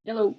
Hello.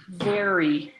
Very.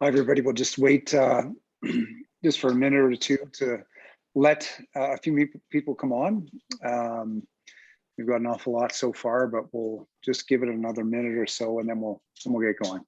Hi, everybody. We'll just wait just for a minute or two to let a few people come on. We've got an awful lot so far, but we'll just give it another minute or so, and then we'll get going.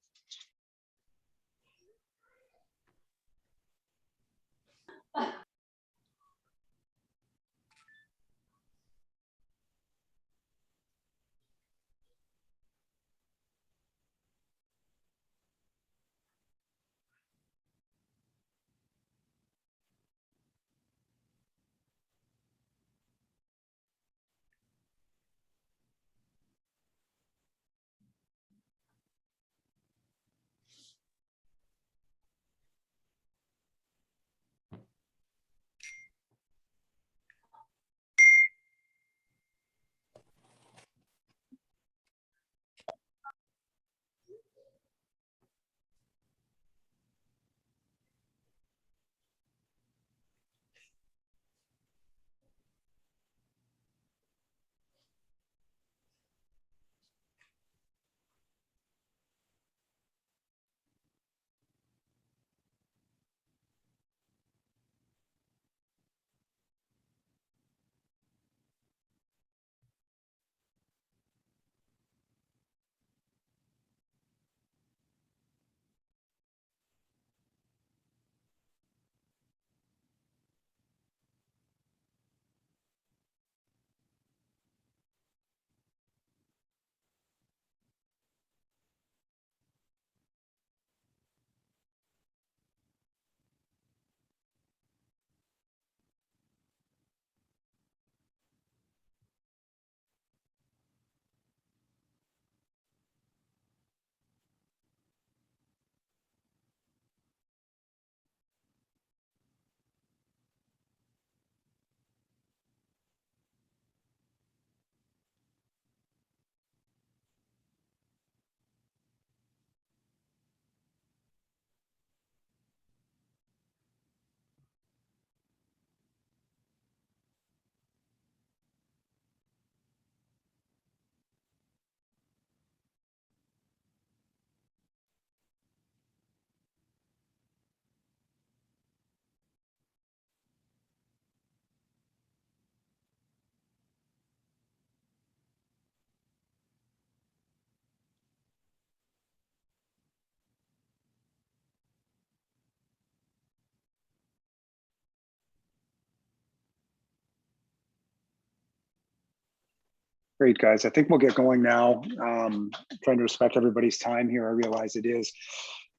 Great, guys. I think we'll get going now. Trying to respect everybody's time here. I realize it is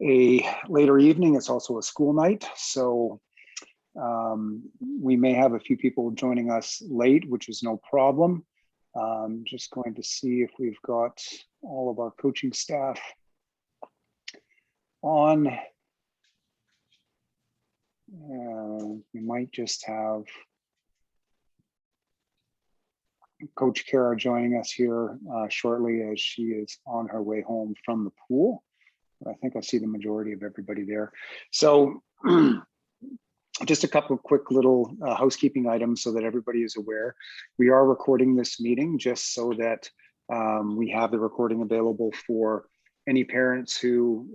a later evening. It's also a school night. So we may have a few people joining us late, which is no problem. Just going to see if we've got all of our coaching staff on. We might just have Coach Kara joining us here shortly, as she is on her way home from the pool. I think I see the majority of everybody there. So just a couple of quick little housekeeping items so that everybody is aware. We are recording this meeting just so that we have the recording available for any parents who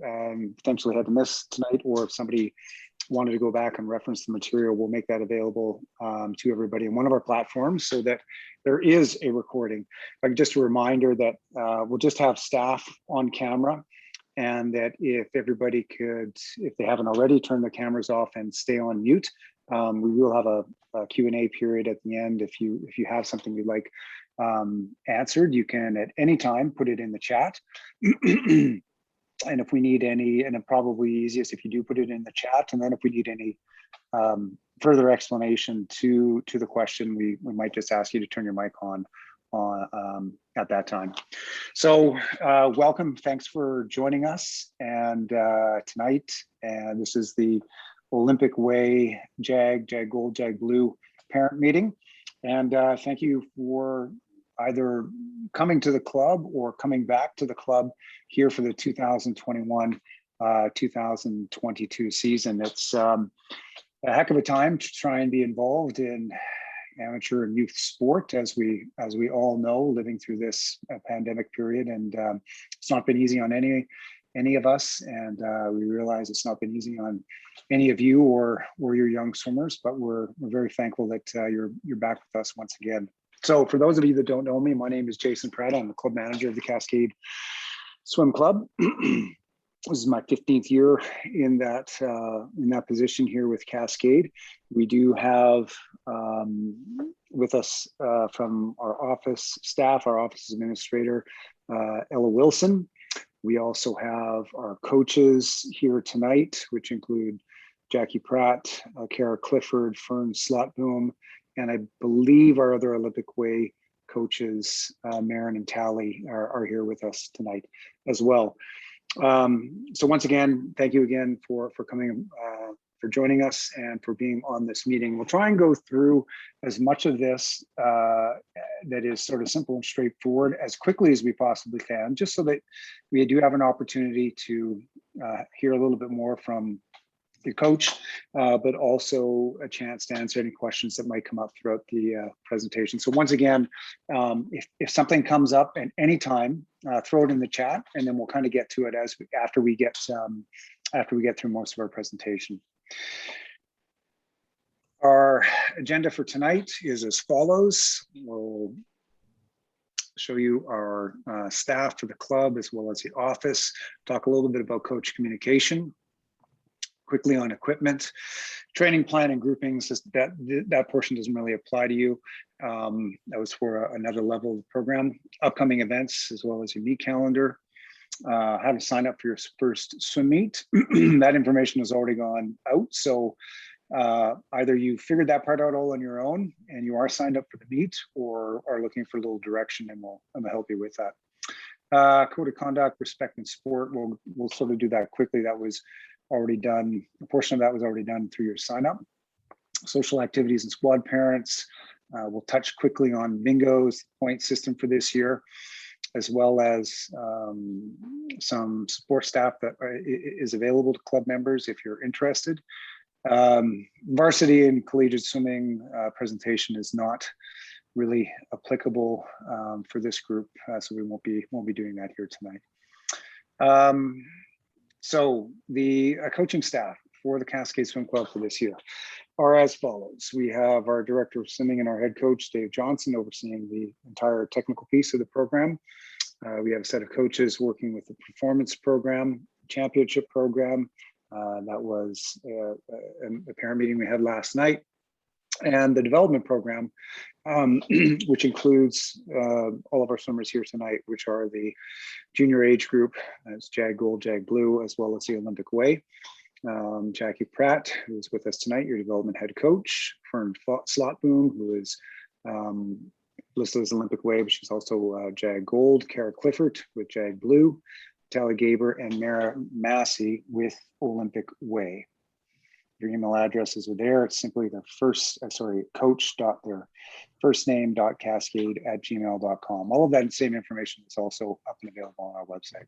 potentially had to miss tonight, or if somebody wanted to go back and reference the material, we'll make that available to everybody in one of our platforms so that there is a recording. Like, just a reminder that we'll just have staff on camera, and that if everybody could, if they haven't already, turn their cameras off and stay on mute. We will have a Q&A period at the end. If you have something you'd like answered, you can at any time put it in the chat. And if we need any, and it probably easiest if you do put it in the chat, and then if we need any further explanation to the question, we might just ask you to turn your mic on at that time. So welcome, thanks for joining us and tonight. And this is the Olympic Way JAG Gold, JAG Blue parent meeting. And thank you for either coming to the club or coming back to the club here for the 2021-2022 season. It's a heck of a time to try and be involved in amateur and youth sport, as we all know, living through this pandemic period. And it's not been easy on any of us, and we realize it's not been easy on any of you or your young swimmers, but we're very thankful that you're back with us once again. So for those of you that don't know me, my name is Jason Pratt. I'm the club manager of the Cascade Swim Club. This is my 15th year in that position here with Cascade. We do have with us from our office staff, our office administrator, Ella Wilson. We also have our coaches here tonight, which include Jackie Pratt, Kara Clifford, Fern Slotboom, and I believe our other Olympic Way coaches, Marin and Tally, are here with us tonight as well. So once again, thank you again for coming, for joining us and for being on this meeting. We'll try and go through as much of this that is sort of simple and straightforward as quickly as we possibly can, just so that we do have an opportunity to hear a little bit more from the coach, but also a chance to answer any questions that might come up throughout the presentation. So once again, if something comes up at any time, throw it in the chat, and then we'll kind of get to it after we get through most of our presentation. Our agenda for tonight is as follows. We'll show you our staff for the club as well as the office, talk a little bit about coach communication, quickly on equipment, training plan and groupings. That portion doesn't really apply to you. That was for another level of the program. Upcoming events as well as your meet calendar. How to sign up for your first swim meet. That information has already gone out. So either you figured that part out all on your own and you are signed up for the meet, or are looking for a little direction, and we'll help you with that. Code of conduct, respect and sport. We'll sort of do that quickly. That was already done. A portion of that was already done through your sign up. Social activities and squad parents. We'll touch quickly on Bingo's point system for this year, as well as some support staff that is available to club members if you're interested. Varsity and collegiate swimming presentation is not really applicable for this group, so we won't be doing that here tonight. So the coaching staff for the Cascade Swim Club for this year are as follows. We have our director of swimming and our head coach, Dave Johnson, overseeing the entire technical piece of the program. We have a set of coaches working with the performance program, championship program. That was a parent meeting we had last night. And the development program, which includes all of our swimmers here tonight, which are the junior age group, as JAG Gold, JAG Blue, as well as the Olympic Way. Jackie Pratt, who is with us tonight, your development head coach. Fern Slotboom, who is listed as Olympic Way, but she's also JAG Gold, Kara Clifford with JAG Blue, Tally Gaber, and Mara Massey with Olympic Way. Your email addresses are there. It's simply their coach.their first name.cascade@gmail.com. All of that same information is also up and available on our website.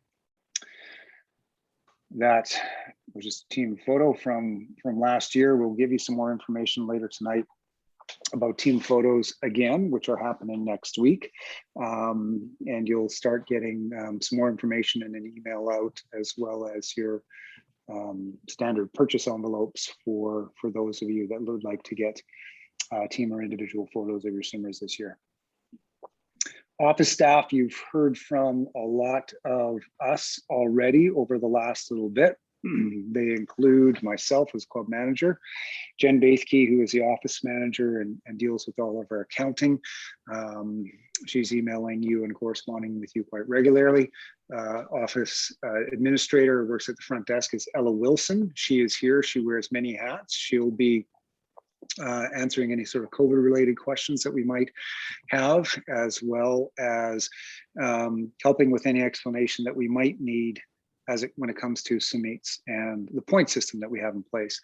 That was just a team photo from last year. We'll give you some more information later tonight about team photos again, which are happening next week. And you'll start getting some more information in an email out, as well as your standard purchase envelopes for those of you that would like to get team or individual photos of your swimmers this year. Office staff, you've heard from a lot of us already over the last little bit. They include myself as club manager, Jen Baithke, who is the office manager and deals with all of our accounting. She's emailing you and corresponding with you quite regularly. Office administrator works at the front desk is Ella Wilson. She is here. She wears many hats. She'll be answering any sort of COVID related questions that we might have, as well as helping with any explanation that we might need when it comes to SUMITES and the point system that we have in place.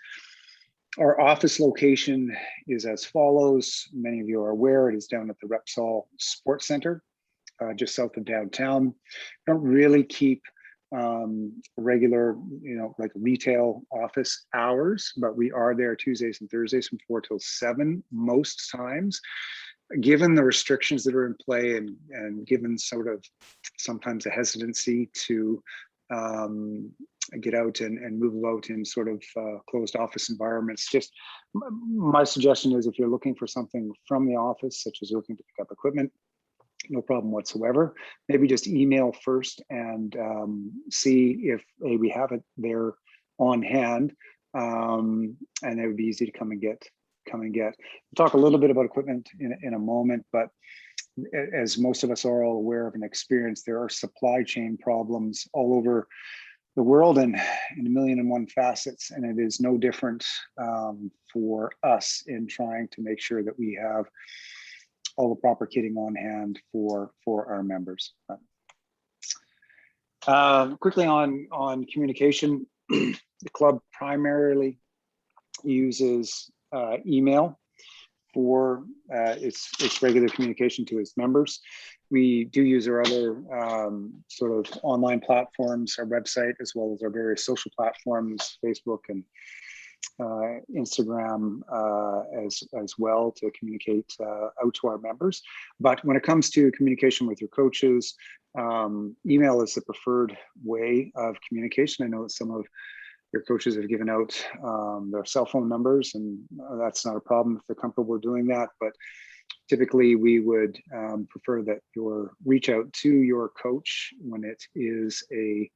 Our office location is as follows. Many of you are aware it is down at the Repsol Sports Center, just south of downtown. Don't really keep regular, like retail office hours, but we are there Tuesdays and Thursdays from 4 till 7 most times. Given the restrictions that are in play and given sort of sometimes a hesitancy to get out and move out in sort of closed office environments, just my suggestion is if you're looking for something from the office, such as looking to pick up equipment, no problem whatsoever. Maybe just email first and see if we have it there on hand, and it would be easy to come and get. We'll talk a little bit about equipment in a moment, but as most of us are all aware of and experienced, there are supply chain problems all over the world and in a million and one facets, and it is no different for us in trying to make sure that we have all the proper kitting on hand for our members. Quickly on communication, the club primarily uses email for its regular communication to its members. We do use our other sort of online platforms, our website, as well as our various social platforms, Facebook and Instagram as well, to communicate out to our members. But when it comes to communication with your coaches, email is the preferred way of communication. I know that some of your coaches have given out their cell phone numbers, and that's not a problem if they're comfortable doing that. But typically we would prefer that your reach out to your coach when it is a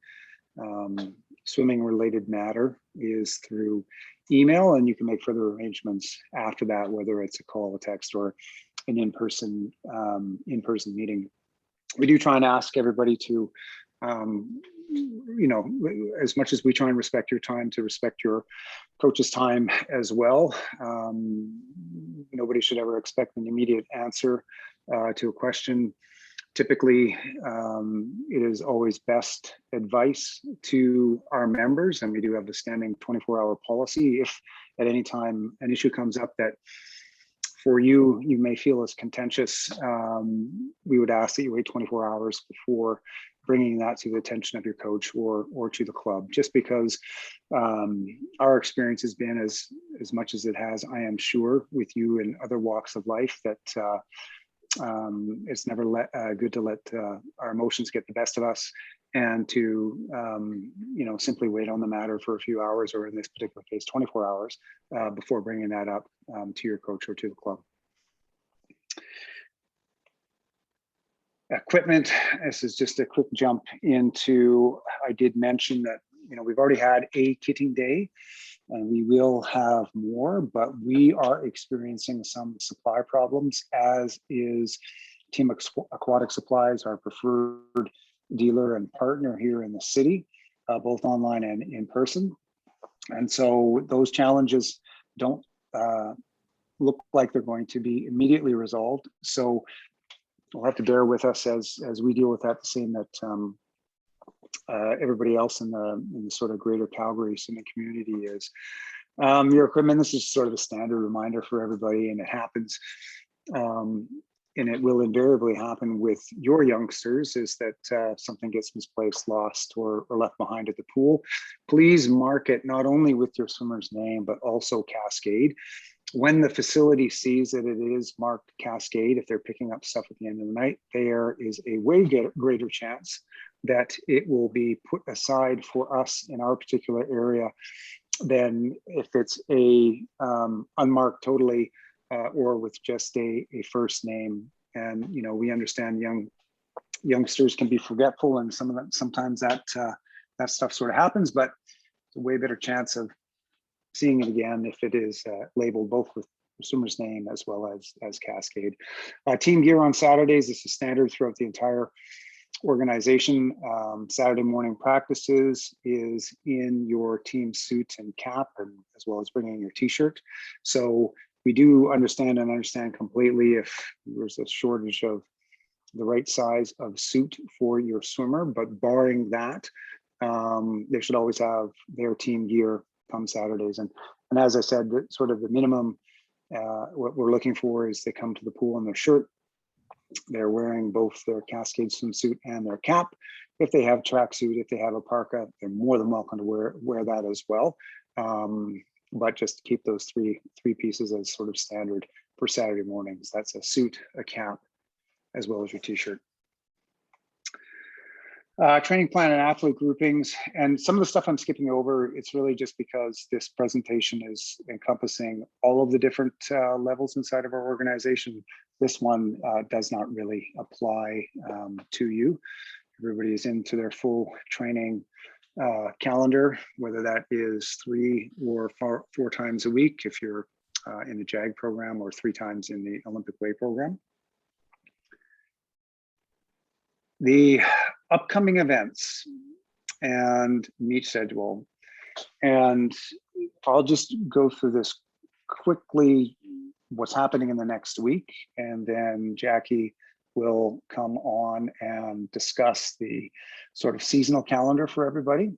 swimming related matter is through email, and you can make further arrangements after that, whether it's a call, a text, or an in-person meeting. We do try and ask everybody to as much as we try and respect your time, to respect your coach's time as well. Nobody should ever expect an immediate answer to a question. Typically, it is always best advice to our members, and we do have a standing 24-hour policy. If at any time an issue comes up that for you may feel is contentious, we would ask that you wait 24 hours before bringing that to the attention of your coach or to the club, just because our experience has been, as much as it has, I am sure, with you in other walks of life, that it's never good to let our emotions get the best of us, and to simply wait on the matter for a few hours, or in this particular case 24 hours before bringing that up to your coach or to the club. Equipment, this is just a quick jump into, I did mention that we've already had a kitting day and we will have more, but we are experiencing some supply problems, as is Team Aquatic Supplies, our preferred dealer and partner here in the city, both online and in person. And so those challenges don't look like they're going to be immediately resolved. So will have to bear with us as we deal with that, the same that everybody else in the sort of greater Calgary swimming community is. Your equipment, this is sort of a standard reminder for everybody, and it happens, and it will invariably happen with your youngsters, is that something gets misplaced, lost, or left behind at the pool. Please mark it not only with your swimmer's name, but also Cascade. When the facility sees that it is marked Cascade, if they're picking up stuff at the end of the night, there is a way greater chance that it will be put aside for us in our particular area than if it's a unmarked totally or with just a first name. And you know, we understand youngsters can be forgetful, and sometimes that stuff sort of happens, but it's a way better chance of seeing it again if it is labeled both with the swimmer's name as well as Cascade. Team gear on Saturdays, this is standard throughout the entire organization. Saturday morning practices is in your team suit and cap, and as well as bringing your t-shirt. So we do understand completely if there's a shortage of the right size of suit for your swimmer, but barring that, they should always have their team gear come Saturdays. And as I said, sort of the minimum, what we're looking for is they come to the pool in their shirt. They're wearing both their Cascade swimsuit and their cap. If they have tracksuit, if they have a parka, they're more than welcome to wear that as well. But just keep those three pieces as sort of standard for Saturday mornings. That's a suit, a cap, as well as your t-shirt. Training plan and athlete groupings, and some of the stuff I'm skipping over, it's really just because this presentation is encompassing all of the different levels inside of our organization. This one does not really apply to you. Everybody is into their full training calendar, whether that is 3 or 4 times a week if you're in the JAG program, or 3 times in the Olympic Way program. The upcoming events and meet schedule, and I'll just go through this quickly, what's happening in the next week, and then Jackie will come on and discuss the sort of seasonal calendar for everybody.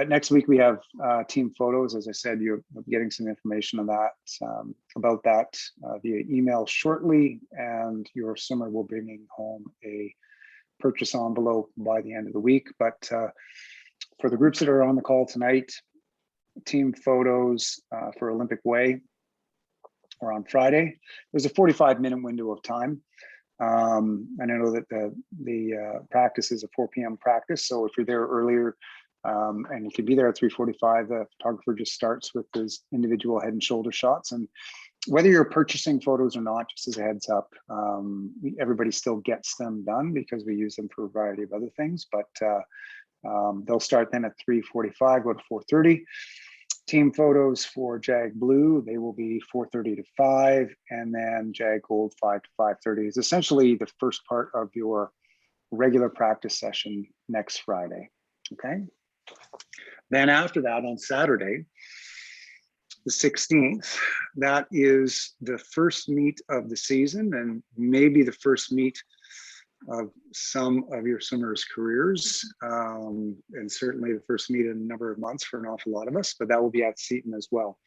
Next week, we have team photos. As I said, you're getting some information on that, about that via email shortly, and your swimmer will be bringing home a purchase envelope by the end of the week. But for the groups that are on the call tonight, team photos for Olympic Way are on Friday. There's a 45-minute window of time. I know that the practice is a 4 p.m. practice, so if you're there earlier, and you can be there at 3:45, the photographer just starts with his individual head and shoulder shots. And whether you're purchasing photos or not, just as a heads up, everybody still gets them done because we use them for a variety of other things. But they'll start then at 3:45, go to 4:30. Team photos for JAG Blue, they will be 4:30 to 5, and then JAG Gold 5 to 5:30 is essentially the first part of your regular practice session next Friday. Okay. Then after that, on Saturday, the 16th, that is the first meet of the season, and maybe the first meet of some of your swimmers' careers, and certainly the first meet in a number of months for an awful lot of us, but that will be at Seton as well.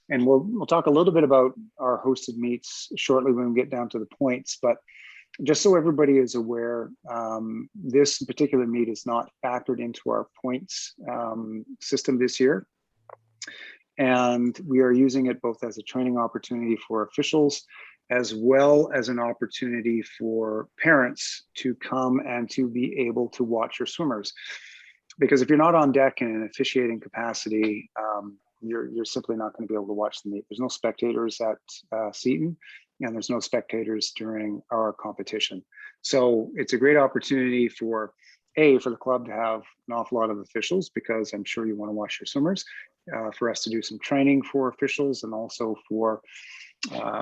And we'll talk a little bit about our hosted meets shortly when we get down to the points, but just so everybody is aware, this particular meet is not factored into our points system this year. And we are using it both as a training opportunity for officials, as well as an opportunity for parents to come and to be able to watch your swimmers. Because if you're not on deck in an officiating capacity, you're simply not going to be able to watch the meet. There's no spectators at Seton, and there's no spectators during our competition. So it's a great opportunity for the club to have an awful lot of officials, because I'm sure you want to watch your swimmers, for us to do some training for officials, and also for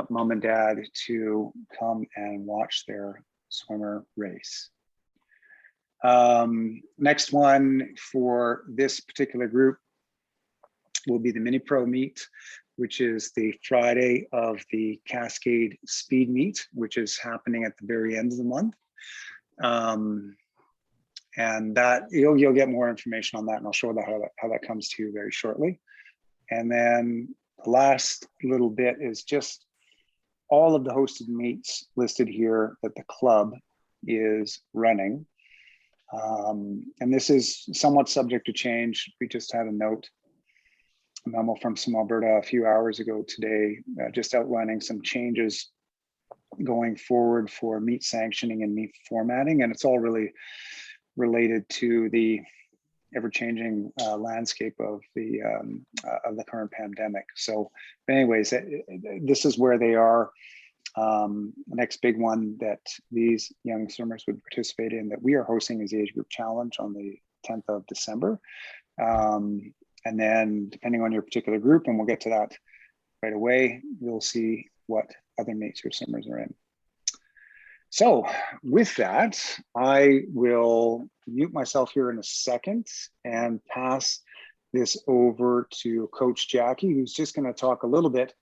mom and dad to come and watch their swimmer race. Next one for this particular group will be the mini pro meet. which is the Friday of the Cascade Speed Meet, which is happening at the very end of the month. And that you'll get more information on that, and I'll show how that comes to you very shortly. And then the last little bit is just all of the hosted meets listed here that the club is running. And this is somewhat subject to change. We just had a memo from Swim Alberta a few hours ago today, just outlining some changes going forward for meet sanctioning and meet formatting. And it's all really related to the ever-changing landscape of the current pandemic. So anyways, this is where they are. The next big one that these young swimmers would participate in that we are hosting is the Age Group Challenge on the 10th of December. And then depending on your particular group, and we'll get to that right away, you'll see what other meets your swimmers are in. So with that, I will mute myself here in a second and pass this over to Coach Jackie, who's just going to talk a little bit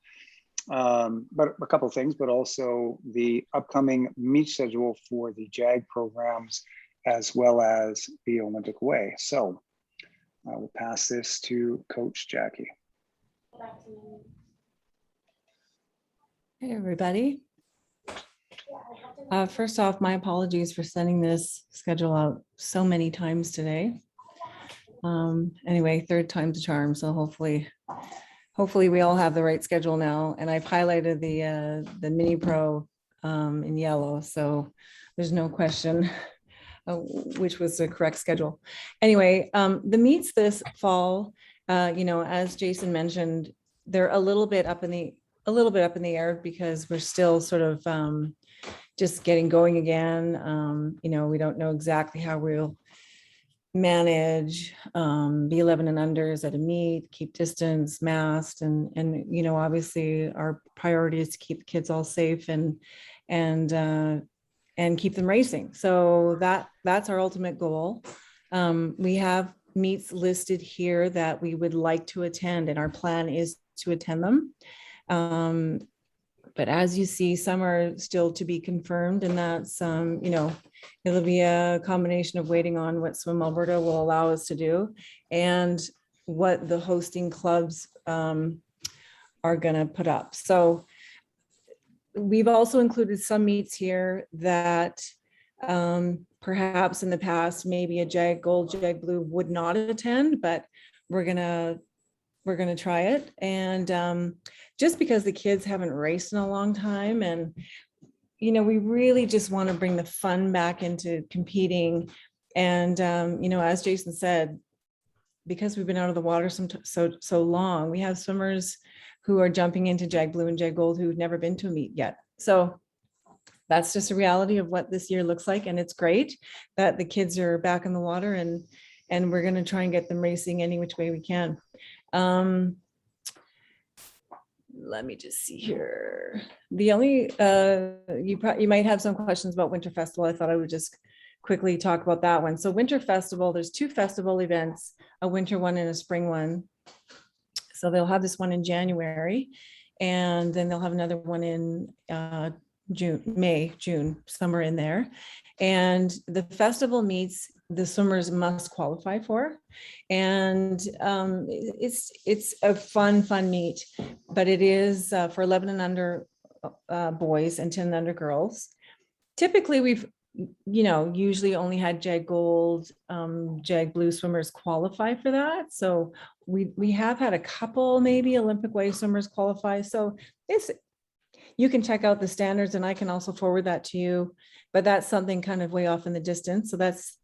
but a couple of things, but also the upcoming meet schedule for the JAG programs, as well as the Olympic Way. So I will pass this to Coach Jackie. Hey, everybody. First off, my apologies for sending this schedule out so many times today. Anyway, third time's a charm, so hopefully we all have the right schedule now. And I've highlighted the mini pro in yellow, so there's no question which was the correct schedule. Anyway, the meets this fall, as Jason mentioned, they're a little bit up in the air because we're still sort of just getting going again. We don't know exactly how we'll manage B11 and unders at a meet, keep distance, masked, and obviously our priority is to keep the kids all safe and keep them racing. So that's our ultimate goal. We have meets listed here that we would like to attend, and our plan is to attend them. But as you see, some are still to be confirmed, and that's, it'll be a combination of waiting on what Swim Alberta will allow us to do and what the hosting clubs are going to put up. So we've also included some meets here that perhaps in the past, maybe a JAG Gold, JAG Blue would not attend, but we're gonna try it. And just because the kids haven't raced in a long time, and we really just want to bring the fun back into competing. And as Jason said, because we've been out of the water so long, we have swimmers who are jumping into JAG Blue and JAG Gold who've never been to a meet yet. So that's just a reality of what this year looks like, and it's great that the kids are back in the water, and we're going to try and get them racing any which way we can. Let me just see here. The only you might have some questions about Winter Festival. I thought I would just quickly talk about that one. So Winter Festival, there's two festival events, a winter one and a spring one. So they'll have this one in January, and then they'll have another one in June, somewhere in there. And the festival meets the swimmers must qualify for, and it's a fun meet, but it is for 11 and under boys and 10 and under girls. Typically we've usually only had JAG Gold, JAG Blue swimmers qualify for that. So we have had a couple maybe Olympic Way swimmers qualify. So you can check out the standards, and I can also forward that to you, but that's something kind of way off in the distance. So that's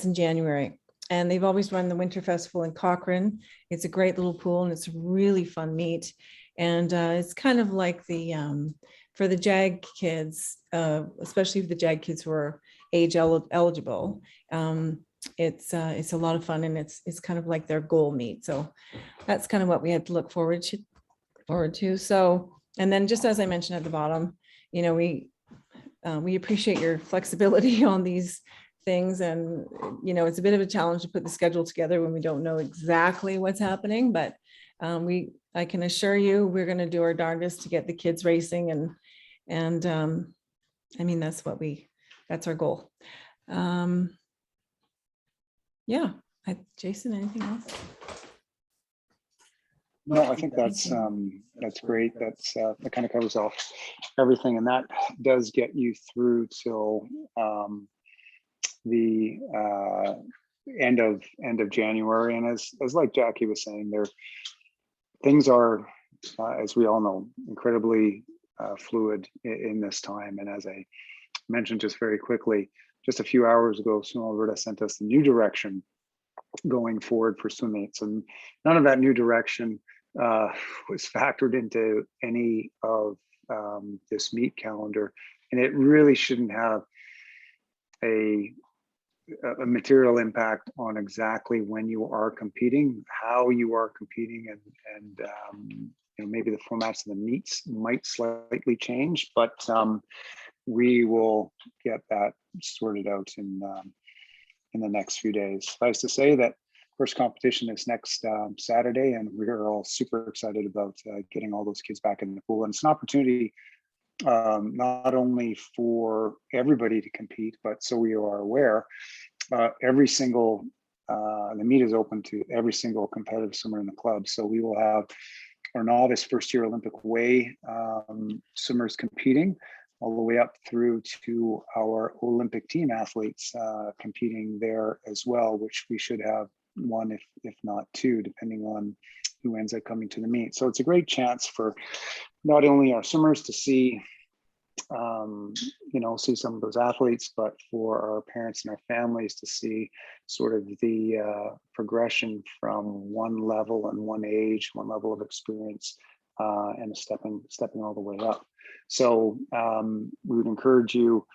in January. And they've always run the Winter Festival in Cochrane. It's a great little pool, and it's a really fun meet. And it's kind of like the, for the JAG kids, especially the JAG kids who are age eligible, it's a lot of fun, and it's kind of like their goal meet. So that's kind of what we had to look forward to. So, and then just as I mentioned at the bottom, we appreciate your flexibility on these things, and it's a bit of a challenge to put the schedule together when we don't know exactly what's happening, but I can assure you, we're going to do our darndest to get the kids racing, and I mean, that's our goal. Yeah, Jason, anything else? No, I think that's great. That kind of covers off everything, and that does get you through till the end of January. And as like Jackie was saying, things are, as we all know, incredibly fluid in this time. And as I mentioned just very quickly, just a few hours ago, Swim Alberta sent us the new direction going forward for swim meets, and none of that new direction was factored into any of this meet calendar, and it really shouldn't have a material impact on exactly when you are competing, how you are competing, and maybe the formats of the meets might slightly change, but we will get that sorted out in the next few days. Suffice to say that first competition is next Saturday, and we're all super excited about getting all those kids back in the pool. And it's an opportunity not only for everybody to compete, but so we are aware, every single, the meet is open to every single competitive swimmer in the club. So we will have our novice first year Olympic Way swimmers competing, all the way up through to our Olympic team athletes competing there as well, which we should have one, if not two, depending on who ends up coming to the meet. So it's a great chance for not only our swimmers to see, see some of those athletes, but for our parents and our families to see sort of the progression from one level and one age, one level of experience, and stepping all the way up. So we would encourage you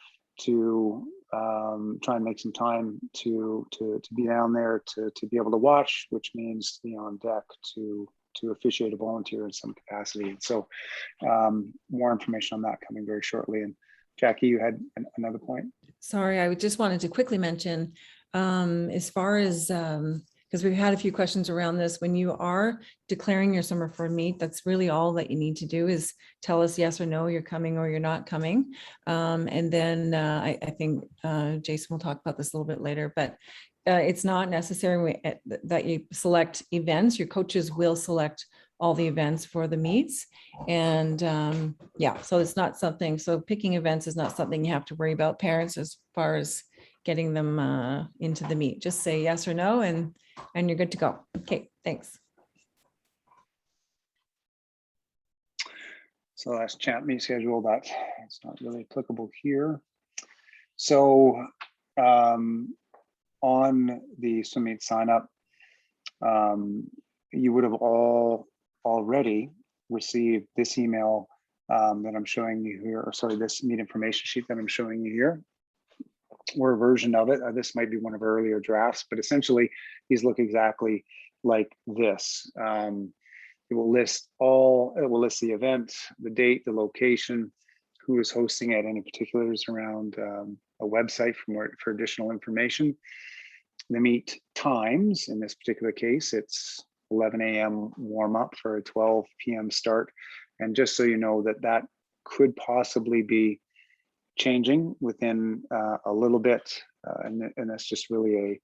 to try and make some time to be down there, to be able to watch, which means to be on deck to officiate a volunteer in some capacity. And so more information on that coming very shortly. And Jackie, you had another point? Sorry, I just wanted to quickly mention, as far as, because we've had a few questions around this, when you are declaring your summer for a meet, that's really all that you need to do is tell us yes or no, you're coming or you're not coming. And then I think Jason will talk about this a little bit later, but it's not necessary that you select events. Your coaches will select all the events for the meets. And yeah, so it's not something, so picking events is not something you have to worry about, parents, as far as getting them into the meet. Just say yes or no, and you're good to go. Okay, thanks. So that's champ meet schedule, that it's not really applicable here. So on the swim meet sign up, you would have all already received this email that I'm showing you here, or sorry, this meet information sheet that I'm showing you here, or a version of it. This might be one of our earlier drafts, but essentially these look exactly like this. It will list the event, the date, the location, who is hosting it, any particulars around a website for additional information. The meet times, in this particular case, it's 11 a.m. warm up for a 12 p.m. start. And just so you know that could possibly be changing within a little bit. And that's just really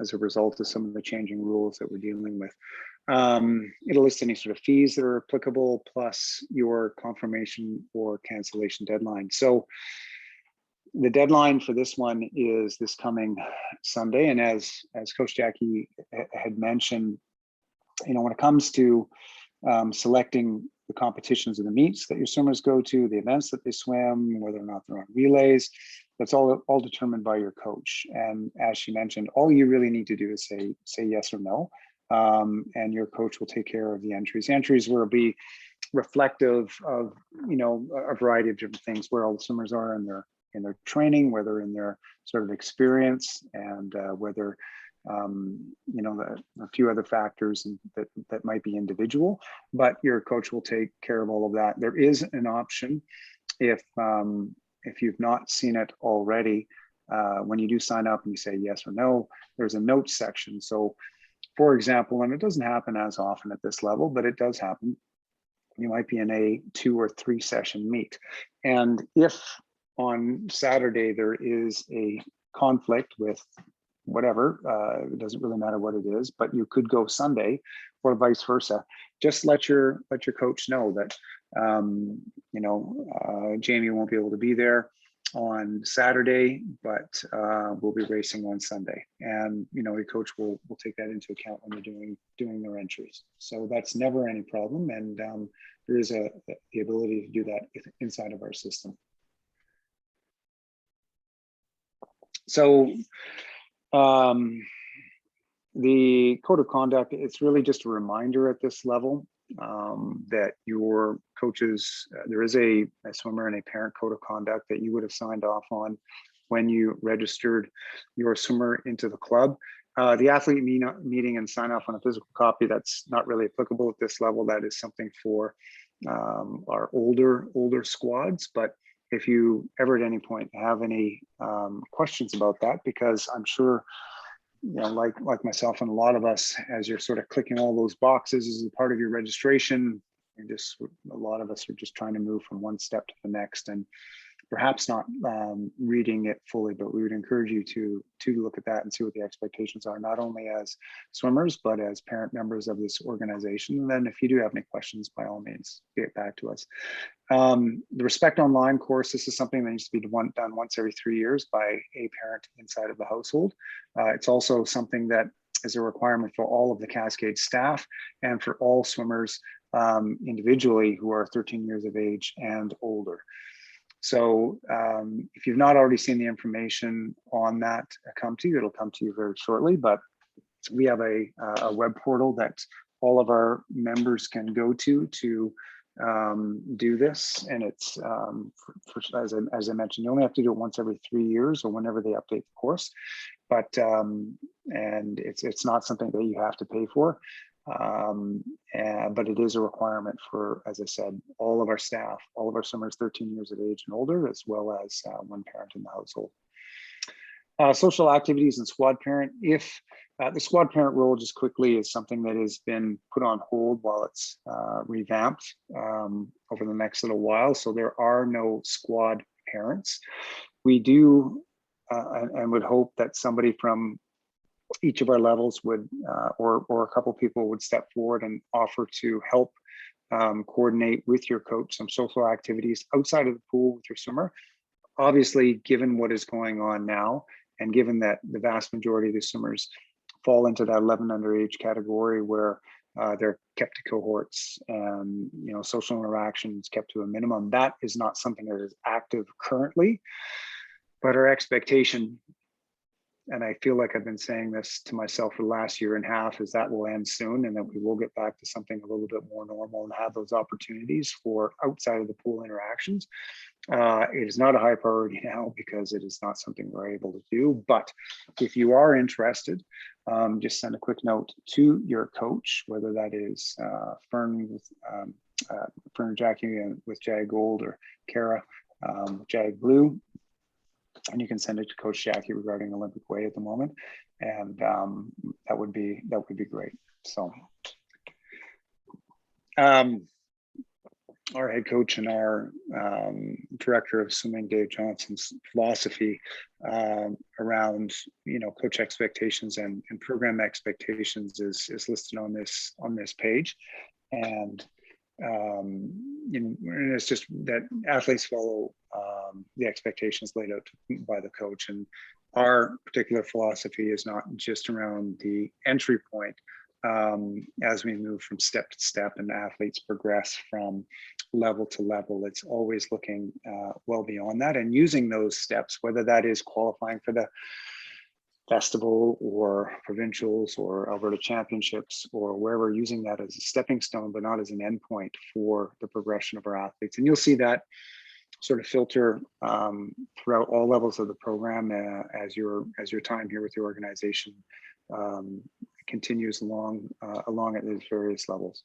as a result of some of the changing rules that we're dealing with. It'll list any sort of fees that are applicable, plus your confirmation or cancellation deadline. So the deadline for this one is this coming Sunday. And as Coach Jackie had mentioned, when it comes to selecting the competitions and the meets that your swimmers go to, the events that they swim, whether or not they're on relays, that's all determined by your coach. And as she mentioned, all you really need to do is say yes or no, and your coach will take care of the entries. Entries will be reflective of a variety of different things, where all the swimmers are in their training, whether in their sort of experience, and whether a few other factors that might be individual, but your coach will take care of all of that. There is an option if you've not seen it already, when you do sign up and you say yes or no, there's a notes section. So For example, and it doesn't happen as often at this level, but it does happen, you might be in a 2 or 3 session meet. And if on Saturday there is a conflict with whatever, it doesn't really matter what it is, but you could go Sunday or vice versa. Just let your coach know that, Jamie won't be able to be there on Saturday, but we'll be racing on Sunday. And, your coach will take that into account when you're doing their entries. So that's never any problem. And there is the ability to do that inside of our system. So the code of conduct, it's really just a reminder at this level that your coaches, there is a swimmer and a parent code of conduct that you would have signed off on when you registered your swimmer into the club. The athlete meeting and sign off on a physical copy, that's not really applicable at this level. That is something for our older squads. But if you ever at any point have any questions about that, because I'm sure, like myself and a lot of us, as you're sort of clicking all those boxes as a part of your registration, a lot of us are just trying to move from one step to the next and perhaps not reading it fully, but we would encourage you to look at that and see what the expectations are, not only as swimmers, but as parent members of this organization. And then if you do have any questions, by all means, get back to us. The Respect Online course, this is something that needs to be done once every 3 years by a parent inside of the household. It's also something that is a requirement for all of the Cascade staff and for all swimmers individually who are 13 years of age and older. So if you've not already seen the information on that come to you, it'll come to you very shortly. But we have a web portal that all of our members can go to do this. And it's, as I mentioned, you only have to do it once every 3 years or whenever they update the course. But and it's not something that you have to pay for. But it is a requirement for, as I said, all of our staff, all of our swimmers 13 years of age and older, as well as one parent in the household. Social activities and squad parent. If the squad parent role, just quickly, is something that has been put on hold while it's revamped over the next little while. So there are no squad parents. We do and would hope that somebody from each of our levels would, or a couple people would step forward and offer to help coordinate with your coach some social activities outside of the pool with your swimmer. Obviously, given what is going on now, and given that the vast majority of the swimmers fall into that 11 underage category where they're kept to cohorts and social interactions kept to a minimum, that is not something that is active currently. But our expectation, and I feel like I've been saying this to myself for the last year and a half, is that will end soon and that we will get back to something a little bit more normal and have those opportunities for outside of the pool interactions. It is not a high priority now because it is not something we're able to do. But if you are interested, just send a quick note to your coach, whether that is Fern and Jackie with JAG Gold, or Kara JAG Blue. And you can send it to Coach Jackie regarding Olympic Way at the moment, and that would be great. So, our head coach and our director of swimming, Dave Johnson's philosophy around coach expectations and program expectations is listed on this page, and it's just that athletes follow the expectations laid out by the coach. And our particular philosophy is not just around the entry point as we move from step to step and athletes progress from level to level. It's always looking well beyond that and using those steps, whether that is qualifying for the festival or provincials or Alberta championships or wherever, using that as a stepping stone, but not as an endpoint for the progression of our athletes. And you'll see that sort of filter throughout all levels of the program as your time here with the organization continues along at these various levels.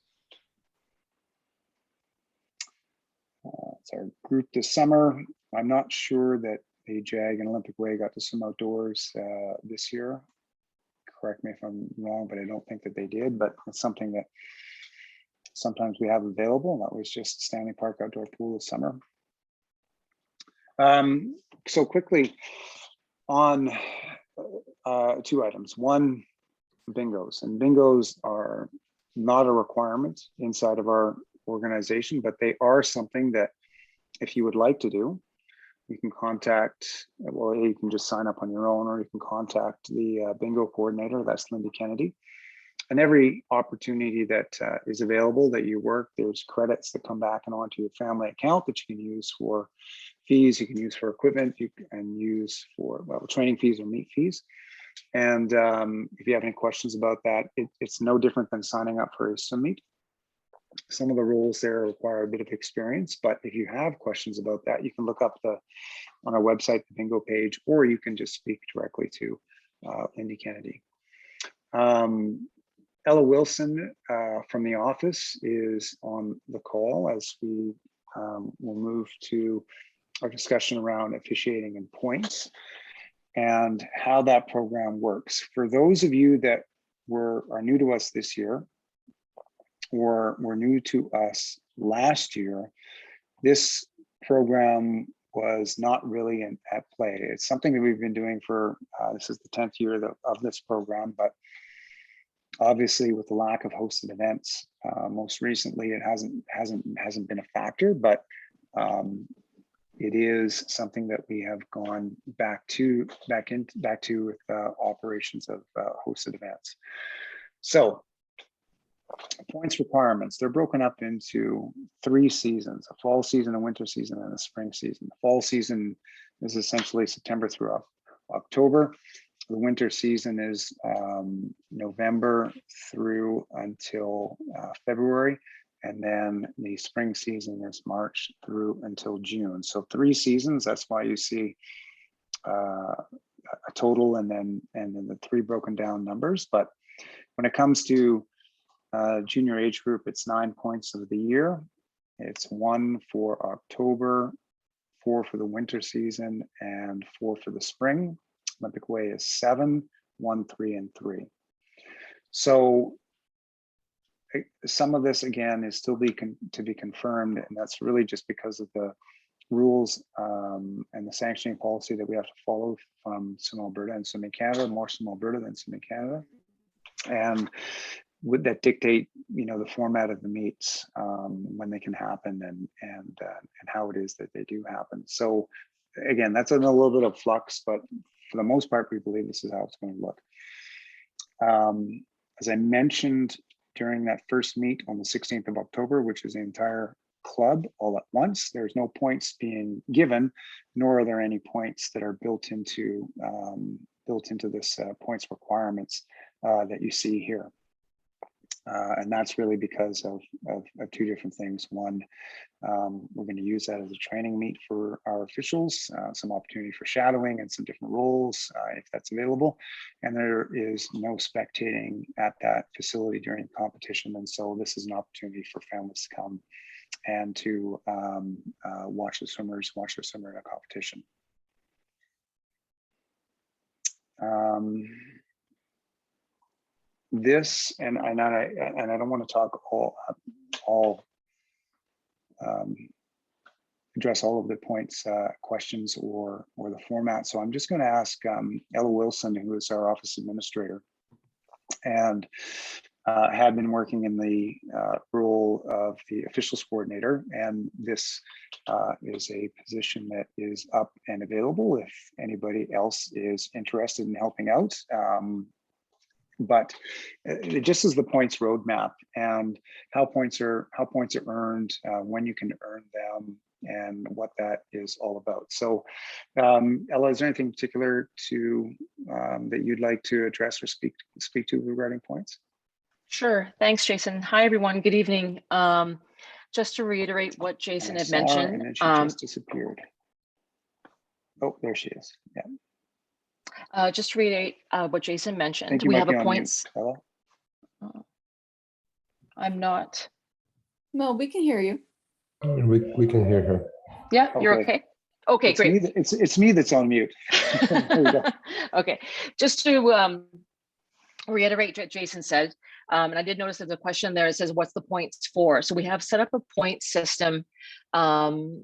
It's our group this summer. I'm not sure that the JAG and Olympic Way got to swim outdoors this year. correct me if I'm wrong, but I don't think that they did, but it's something that sometimes we have available. And that was just Stanley Park Outdoor Pool this summer. So quickly on two items. One, bingos. And bingos are not a requirement inside of our organization, but they are something that if you would like to do, you can contact, well, you can just sign up on your own, or you can contact the bingo coordinator, that's Lindy Kennedy. And every opportunity that is available that you work, there's credits that come back and onto your family account that you can use for fees, you can use for equipment, you can use for, well, training fees or meet fees. And if you have any questions about that, it's no different than signing up for a swim meet. Some of the rules there require a bit of experience, but if you have questions about that, you can look up on our website, the bingo page, or you can just speak directly to Lindy Kennedy. Ella Wilson from the office is on the call as we will move to our discussion around officiating and points and how that program works. For those of you that are new to us this year, or were new to us last year, this program was not really at play. It's something that we've been doing for, this is the 10th year of this program, but obviously with the lack of hosted events, most recently it hasn't been a factor, but it is something that we have gone back to with operations of hosted events. So points requirements, they're broken up into 3 seasons: a fall season, a winter season, and a spring season. The fall season is essentially September through October. The winter season is November through until February. And then the spring season is March through until June. So 3 seasons, that's why you see a total and then the 3 broken down numbers. But when it comes to junior age group, it's 9 points of the year. It's 1 for October, 4 for the winter season, and 4 for the spring. Olympic Way is 7, 1, 3, and 3. So some of this again is still to be confirmed, and that's really just because of the rules and the sanctioning policy that we have to follow from Swim Alberta and Swimming Canada, more Swim Alberta than Swimming Canada, and would that dictate, the format of the meets, when they can happen, and how it is that they do happen. So again, that's a little bit of flux, but for the most part, we believe this is how it's going to look. As I mentioned during that first meet on the 16th of October, which is the entire club all at once, there's no points being given, nor are there any points that are built into this points requirements that you see here. And that's really because of 2 different things. One, we're going to use that as a training meet for our officials, some opportunity for shadowing and some different roles if that's available. And there is no spectating at that facility during competition. And so this is an opportunity for families to come and to watch their swimmer in a competition. This, and I don't want to talk address all of the points, questions, or the format. So I'm just going to ask Ella Wilson, who is our office administrator, and had been working in the role of the officials coordinator. And this is a position that is up and available if anybody else is interested in helping out. But it just is the points roadmap and how points are earned, when you can earn them, and what that is all about. So Ella, is there anything particular that you'd like to address or speak to regarding points? Sure. Thanks, Jason. Hi, everyone. Good evening. Just to reiterate what Jason had mentioned. And then she just disappeared. Oh, there she is. Yeah. Just to reiterate what Jason mentioned, we have a points. Ella? I'm not. No, we can hear you. We can hear her. Yeah, you're okay. Okay, great. It's me that's on mute. There we go. Okay, just to reiterate what Jason said. And I did notice there's a question there. It says, what's the points for? So we have set up a point system.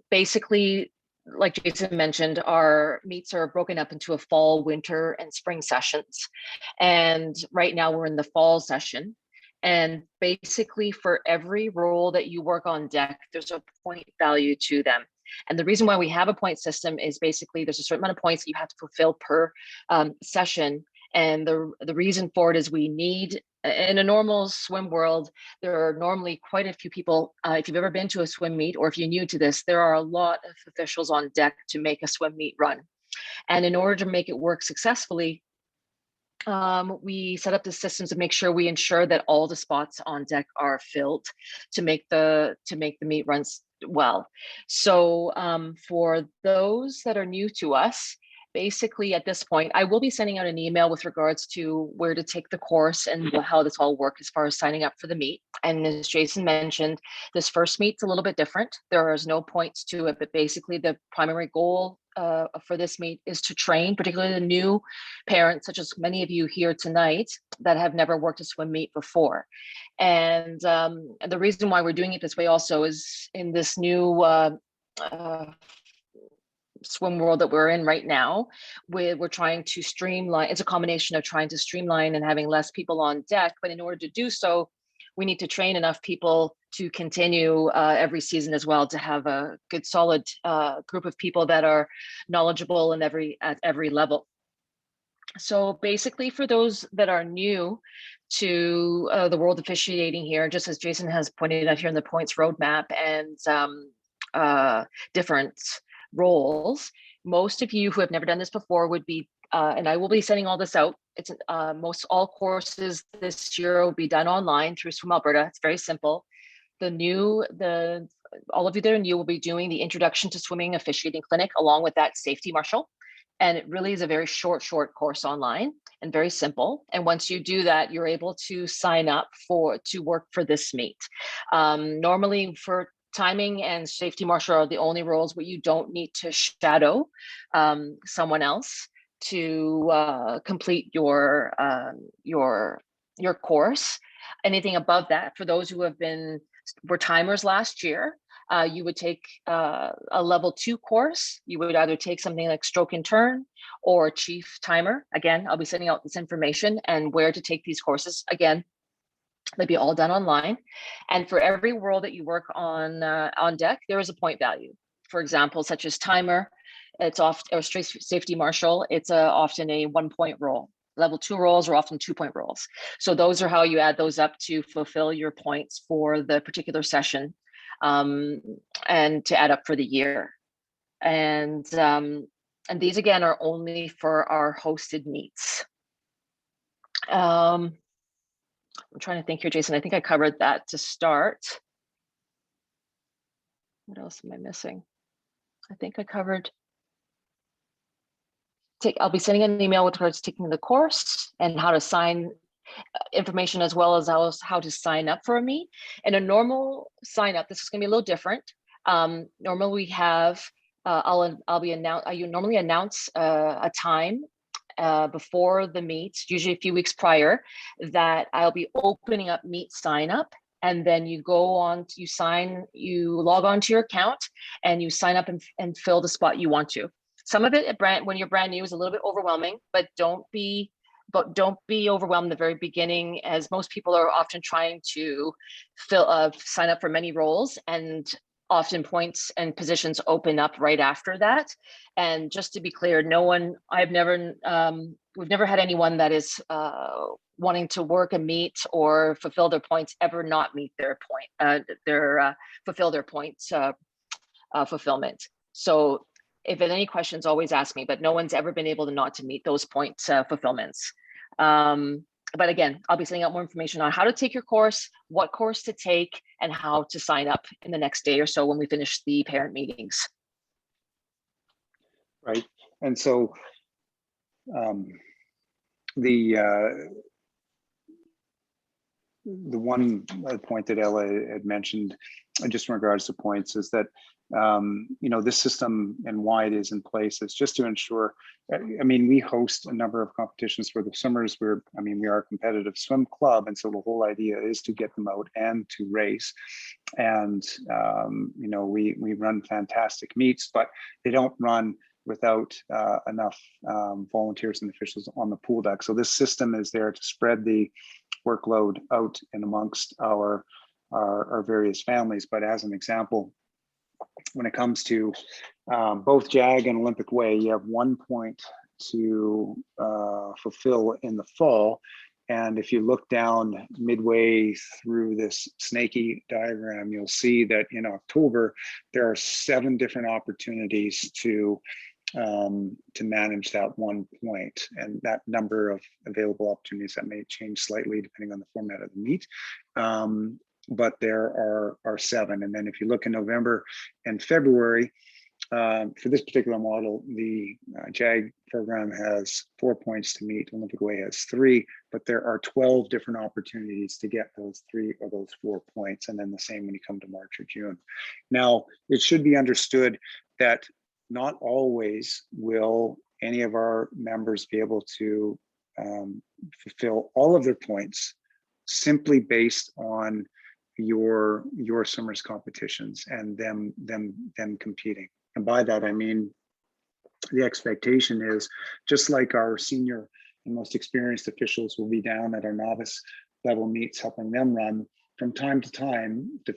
Basically, like Jason mentioned, our meets are broken up into a fall, winter, and spring sessions. And right now we're in the fall session. And basically for every role that you work on deck, there's a point value to them. And the reason why we have a point system is basically there's a certain amount of points that you have to fulfill per session. And the reason for it is we need, in a normal swim world, there are normally quite a few people. If you've ever been to a swim meet, or if you're new to this, there are a lot of officials on deck to make a swim meet run. And in order to make it work successfully, we set up the systems to make sure we ensure that all the spots on deck are filled to make the meet runs well. So for those that are new to us, basically at this point, I will be sending out an email with regards to where to take the course and how this all works as far as signing up for the meet. And as Jason mentioned, this first meet's a little bit different. There is no points to it, but basically the primary goal for this meet is to train, particularly the new parents, such as many of you here tonight that have never worked a swim meet before. And the reason why we're doing it this way also is in this new swim world that we're in right now, we're trying to streamline. It's a combination of trying to streamline and having less people on deck, but in order to do so, we need to train enough people to continue every season as well, to have a good solid group of people that are knowledgeable at every level. So basically for those that are new to the world officiating here, just as Jason has pointed out here in the points roadmap and different roles, most of you who have never done this before would be, and I will be sending all this out. It's most all courses this year will be done online through Swim Alberta. It's very simple. All of you that are new will be doing the Introduction to Swimming Officiating Clinic along with that Safety Marshal. And it really is a very short course online and very simple. And once you do that, you're able to sign up to work for this meet. Normally for timing and safety marshal are the only roles where you don't need to shadow someone else to complete your course. Anything above that, for those who were timers last year, you would take a level 2 course. You would either take something like stroke and turn or chief timer. Again, I'll be sending out this information and where to take these courses. Again, they'll be all done online. And for every role that you work on deck, there is a point value. For example, such as timer, it's often, or safety marshal, it's often a 1-point role. Level 2 roles are often 2-point roles. So those are how you add those up to fulfill your points for the particular session and to add up for the year. And these again are only for our hosted meets. I'm trying to think here, Jason. I think I covered that to start. What else am I missing? I think I covered. I'll be sending an email with regards to taking the course and how to sign information, as well as how to sign up for a meet. And a normal sign up, this is going to be a little different. Normally we have, you normally announce a time before the meet, usually a few weeks prior, that I'll be opening up meet sign up. And then you go on, you log on to your account and you sign up and fill the spot you want to. Some of it when you're brand new is a little bit overwhelming, but don't be overwhelmed in the very beginning, as most people are often trying to sign up for many roles, and often points and positions open up right after that. And just to be clear, we've never had anyone that is wanting to work a meet or fulfill their points ever not meet their point, fulfill their points fulfillment. So if there are any questions, always ask me, but no one's ever been able to not to meet those point fulfillments. But again, I'll be sending out more information on how to take your course, what course to take, and how to sign up in the next day or so when we finish the parent meetings. Right. And so the one point that Ella had mentioned just in regards to points is that this system and why it is in place is just to ensure, I mean, we host a number of competitions for the swimmers. We are a competitive swim club. And so the whole idea is to get them out and to race. And, we run fantastic meets, but they don't run without enough volunteers and officials on the pool deck. So this system is there to spread the workload out and amongst our various families. But as an example, when it comes to both JAG and Olympic Way, you have 1 point to fulfill in the fall. And if you look down midway through this snaky diagram, you'll see that in October, there are 7 different opportunities to manage that 1 point, and that number of available opportunities that may change slightly depending on the format of the meet. But there are 7. And then if you look in November and February, for this particular model, the JAG program has 4 points to meet, Olympic Way has 3, but there are 12 different opportunities to get those 3 or those 4 points. And then the same when you come to March or June. Now, it should be understood that not always will any of our members be able to fulfill all of their points simply based on your swimmers competitions and them competing. And by that I mean the expectation is, just like our senior and most experienced officials will be down at our novice level meets helping them run from time to time to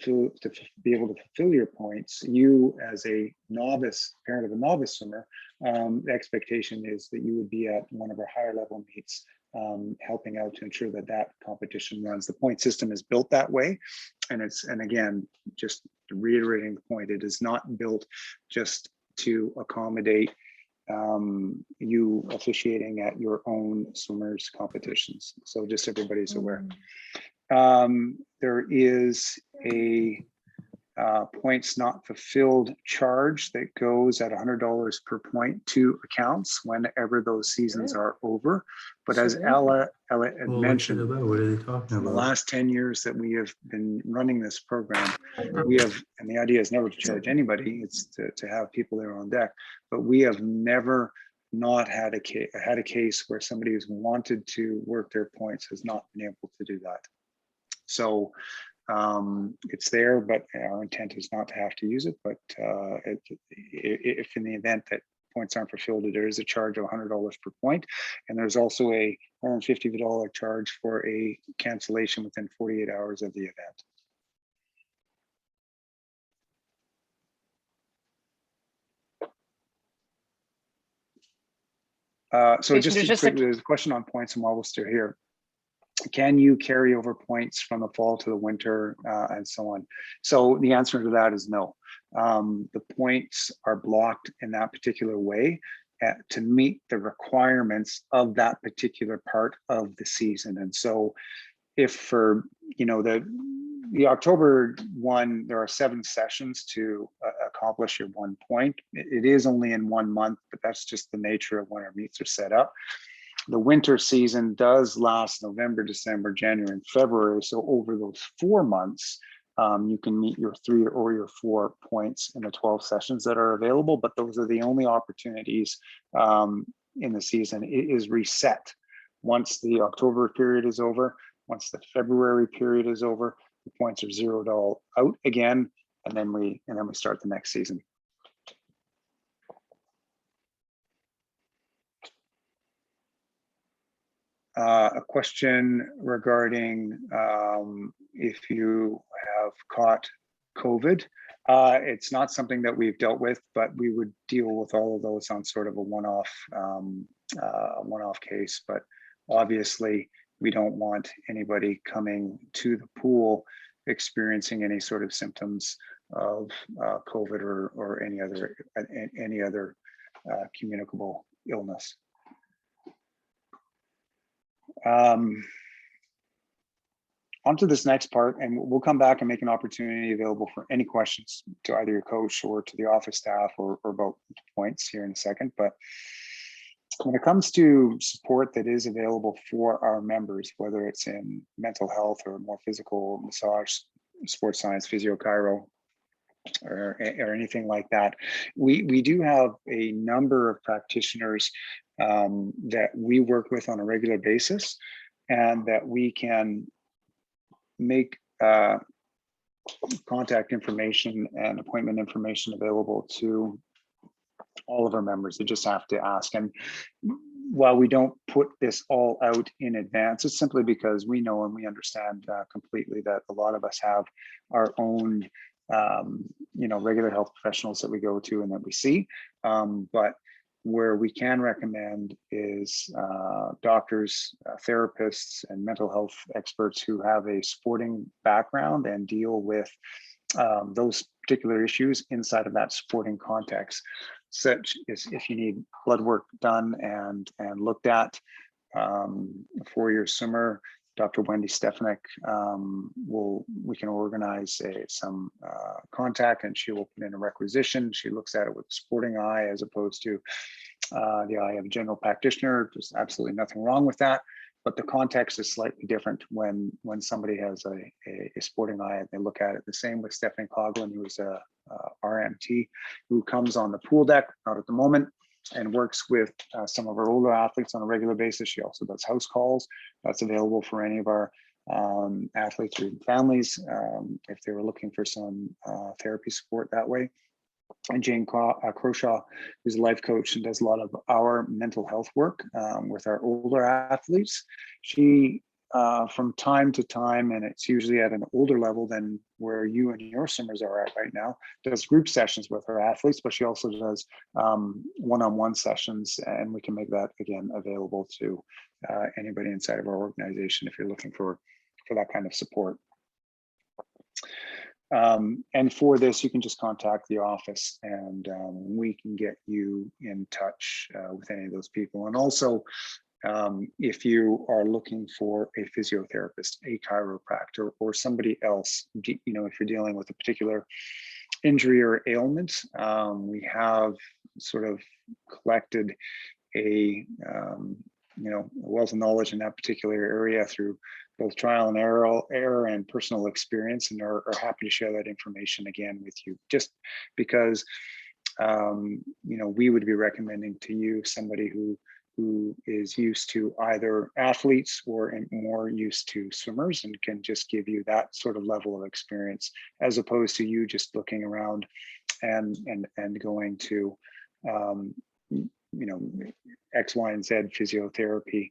be able to fulfill your points. You, as a novice parent of a novice swimmer, the expectation is that you would be at one of our higher level meets, helping out to ensure that competition runs. The point system is built that way, and again, just reiterating the point, it is not built just to accommodate you officiating at your own swimmers competitions. So just everybody's aware. There is a points not fulfilled charge that goes at $100 per point to accounts whenever those seasons are over. But as Ella had mentioned, what are they talking in the about? last 10 years that we have been running this program, we have, and the idea is never to charge anybody, it's to have people there on deck, but we have never not had a case where somebody who's wanted to work their points has not been able to do that. So it's there, but our intent is not to have to use it. But if in the event that points aren't fulfilled, there is a charge of $100 per point. And there's also a $150 charge for a cancellation within 48 hours of the event. So just there's a question on points, and while we're still here, can you carry over points from the fall to the winter and so on? So the answer to that is no. The points are blocked in that particular way to meet the requirements of that particular part of the season. And so if for, the October one, there are 7 sessions to accomplish your 1 point. It is only in 1 month, but that's just the nature of when our meets are set up. The winter season does last November, December, January, and February. So over those 4 months, you can meet your 3 or your 4 points in the 12 sessions that are available, but those are the only opportunities in the season. It is reset once the October period is over. Once the February period is over, the points are zeroed all out again, and then we start the next season. A question regarding if you have caught COVID. It's not something that we've dealt with, but we would deal with all of those on sort of a one-off case. But obviously, we don't want anybody coming to the pool experiencing any sort of symptoms of COVID or any other communicable illness. On to this next part, and we'll come back and make an opportunity available for any questions to either your coach or to the office staff or about points here in a second. But when it comes to support that is available for our members, whether it's in mental health or more physical, massage, sports science, physio, chiro, or anything like that. We do have a number of practitioners that we work with on a regular basis, and that we can make contact information and appointment information available to all of our members. They just have to ask. And while we don't put this all out in advance, it's simply because we know and we understand completely that a lot of us have our own regular health professionals that we go to and that we see. But where we can recommend is doctors, therapists, and mental health experts who have a sporting background and deal with those particular issues inside of that sporting context. Such as if you need blood work done and looked at, a 4-year swimmer, Dr. Wendy Stefanik, we can organize some contact, and she will put in a requisition. She looks at it with a sporting eye as opposed to the eye of a general practitioner. There's absolutely nothing wrong with that, but the context is slightly different when somebody has a sporting eye and they look at it. The same with Stephanie Coughlin, who is a RMT, who comes on the pool deck, not at the moment, and works with some of our older athletes on a regular basis. She also does house calls. That's available for any of our athletes or families if they were looking for some therapy support that way. And Jane Croshaw, who's a life coach and does a lot of our mental health work with our older athletes. She, from time to time, and it's usually at an older level than where you and your swimmers are at right now, does group sessions with her athletes, but she also does one-on-one sessions, and we can make that again available to anybody inside of our organization if you're looking for that kind of support. And for this, you can just contact the office, and we can get you in touch with any of those people. And also, if you are looking for a physiotherapist, a chiropractor, or somebody else, if you're dealing with a particular injury or ailment, we have sort of collected a wealth of knowledge in that particular area through both trial and error and personal experience, and are happy to share that information again with you, just because we would be recommending to you somebody who is used to either athletes or more used to swimmers, and can just give you that sort of level of experience, as opposed to you just looking around and going to X, Y, and Z physiotherapy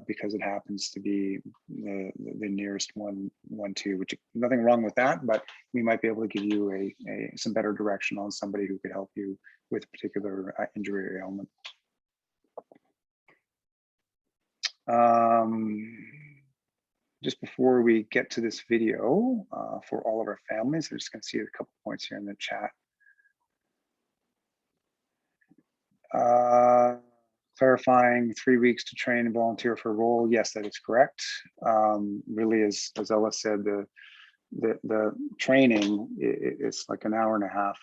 because it happens to be the nearest one to, which nothing wrong with that, but we might be able to give you some better direction on somebody who could help you with a particular injury or ailment. Just before we get to this video, for all of our families, I'm just going to see a couple points here in the chat. Clarifying 3 weeks to train and volunteer for a role. Yes, that is correct. Really, as Ella said, the training is like an hour and a half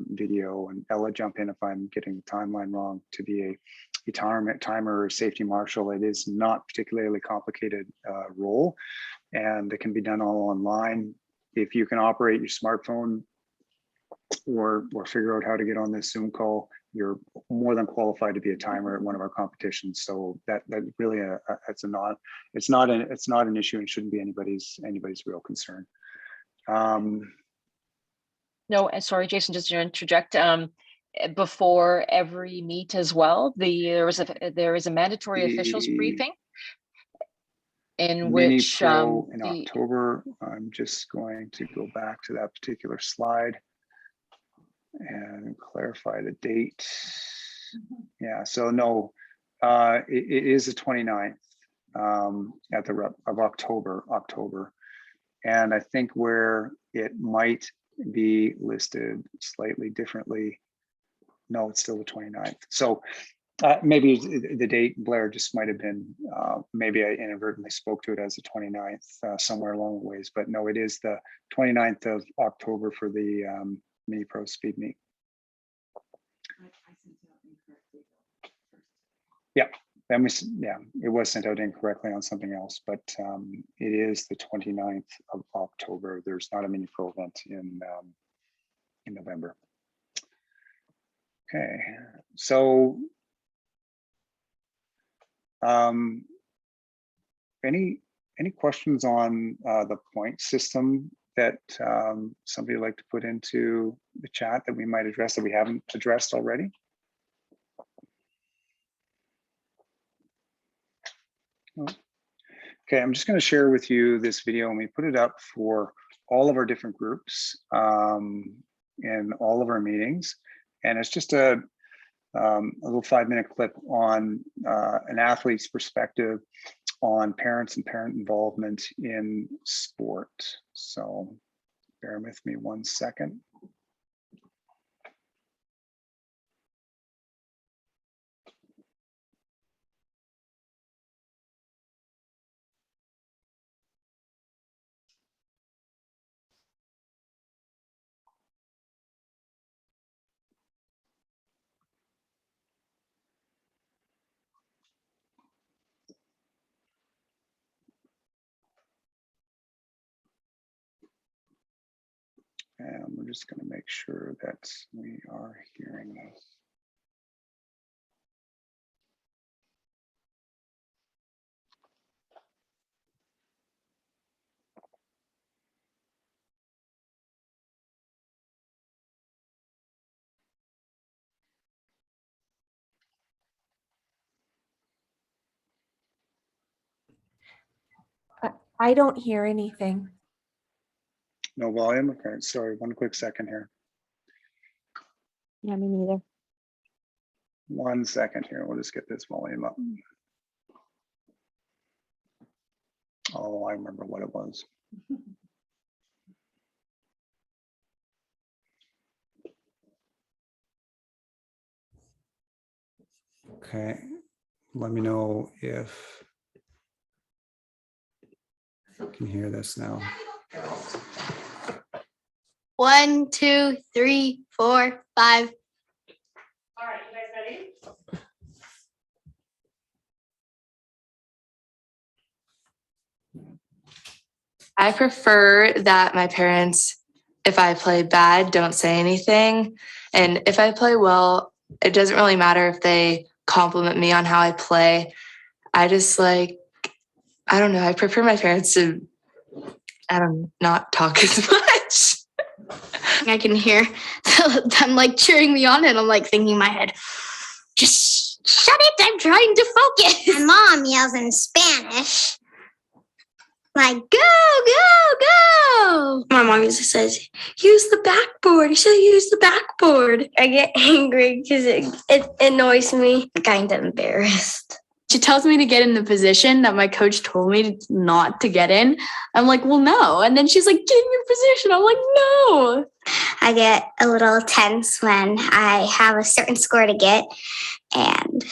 video, and Ella, jump in if I'm getting the timeline wrong. To be a timer or safety marshal, it is not particularly complicated role, and it can be done all online. If you can operate your smartphone or figure out how to get on this Zoom call, you're more than qualified to be a timer at one of our competitions. So that really it's not an issue, and shouldn't be anybody's real concern. No, sorry, Jason, just to interject. Before every meet as well, there is a mandatory officials briefing in which in October. I'm just going to go back to that particular slide and clarify the date. Yeah, so no, it is the 29th of October. And I think where it might be listed slightly differently, no, it's still the 29th. So maybe the date, Blair, just might have been, maybe I inadvertently spoke to it as the 29th somewhere along the ways, but no, it is the 29th of October for the Mini Pro Speed Meet. Yeah, it was sent out incorrectly on something else, but it is the 29th of October. There's not a Mini Pro event in November. Okay, so any questions on the point system that somebody would like to put into the chat that we might address that we haven't addressed already? No? Okay, I'm just going to share with you this video, and we put it up for all of our different groups in all of our meetings. And it's just a little 5-minute clip on an athlete's perspective on parents and parent involvement in sport. So bear with me 1 second. And we're just going to make sure that we are hearing this. I don't hear anything. No volume? Okay, sorry, 1 quick second here. Yeah, me neither. 1 second here, we'll just get this volume up. Oh, I remember what it was. Okay, let me know if you can hear this now. 1, 2, 3, 4, 5. All right, you guys ready? I prefer that my parents, if I play bad, don't say anything. And if I play well, it doesn't really matter if they compliment me on how I play. I just I don't know, I prefer my parents to, not talk as much. I can hear them like cheering me on, and I'm like thinking in my head, just shut it, I'm trying to focus. My mom yells in Spanish, like, go, go, go. My mom usually says, use the backboard. You should use the backboard. I get angry because it annoys me. I'm kind of embarrassed. She tells me to get in the position that my coach told me not to get in. I'm like, well, no. And then she's like, get in your position. I'm like, no. I get a little tense when I have a certain score to get. And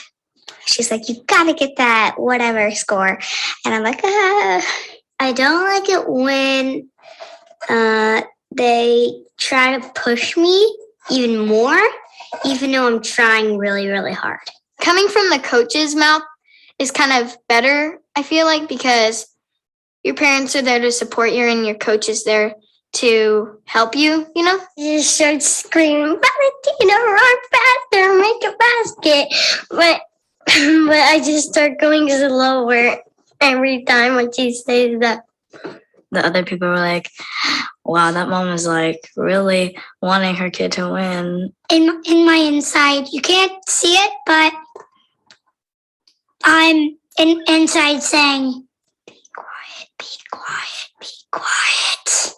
she's like, you gotta get that whatever score. And I'm like, I don't like it when they try to push me even more, even though I'm trying really, really hard. Coming from the coach's mouth is kind of better, I feel like, because your parents are there to support you and your coach is there to help you, you know? You just start screaming, Valentina, run faster, make a basket. But I just start going slower every time when she says that. The other people were like, wow, that mom is like really wanting her kid to win. In my inside, you can't see it, but I'm inside saying, be quiet, be quiet, be quiet.